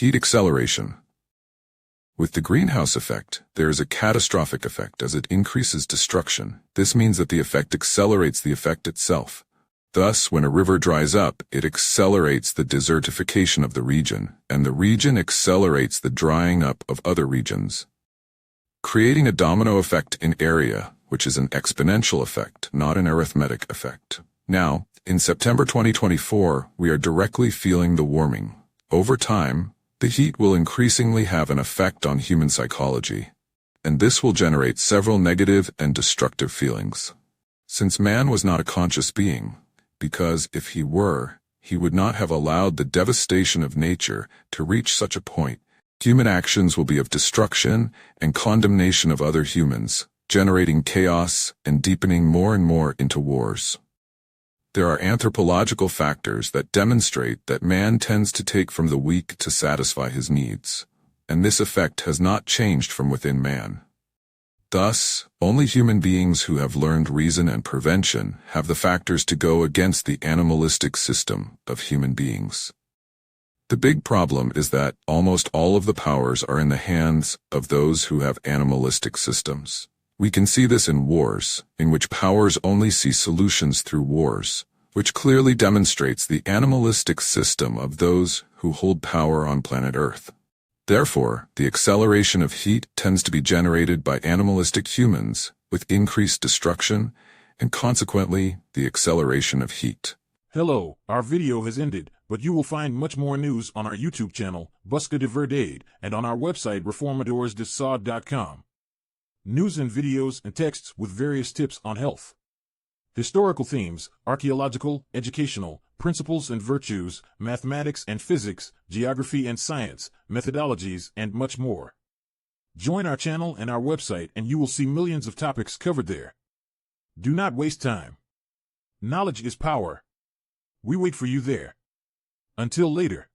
Heat acceleration. With the greenhouse effect, there is a catastrophic effect as it increases destruction. This means that the effect accelerates the effect itself. Thus, when a river dries up, it accelerates the desertification of the region, and the region accelerates the drying up of other regions, creating a domino effect in area, which is an exponential effect, not an arithmetic effect. Now, in September 2024, we are directly feeling the warming. Over time, the heat will increasingly have an effect on human psychology, and this will generate several negative and destructive feelings. Since man was not a conscious being, because if he were, he would not have allowed the devastation of nature to reach such a point. Human actions will be of destruction and condemnation of other humans, generating chaos and deepening more and more into wars. There are anthropological factors that demonstrate that man tends to take from the weak to satisfy his needs, and this effect has not changed from within man. Thus, only human beings who have learned reason and prevention have the factors to go against the animalistic system of human beings. The big problem is that almost all of the powers are in the hands of those who have animalistic systems. We can see this in wars, in which powers only see solutions through wars, which clearly demonstrates the animalistic system of those who hold power on planet Earth. Therefore, the acceleration of heat tends to be generated by animalistic humans, with increased destruction, and consequently, the acceleration of heat. Hello, our video has ended, but you will find much more news on our YouTube channel, Busca de Verdade, and on our website reformadoresdesod.com. News and videos and texts with various tips on health, historical themes, archaeological, educational, principles and virtues, mathematics and physics, geography and science, methodologies, and much more. Join our channel and our website and you will see millions of topics covered there. Do not waste time. Knowledge is power. We wait for you there. Until later.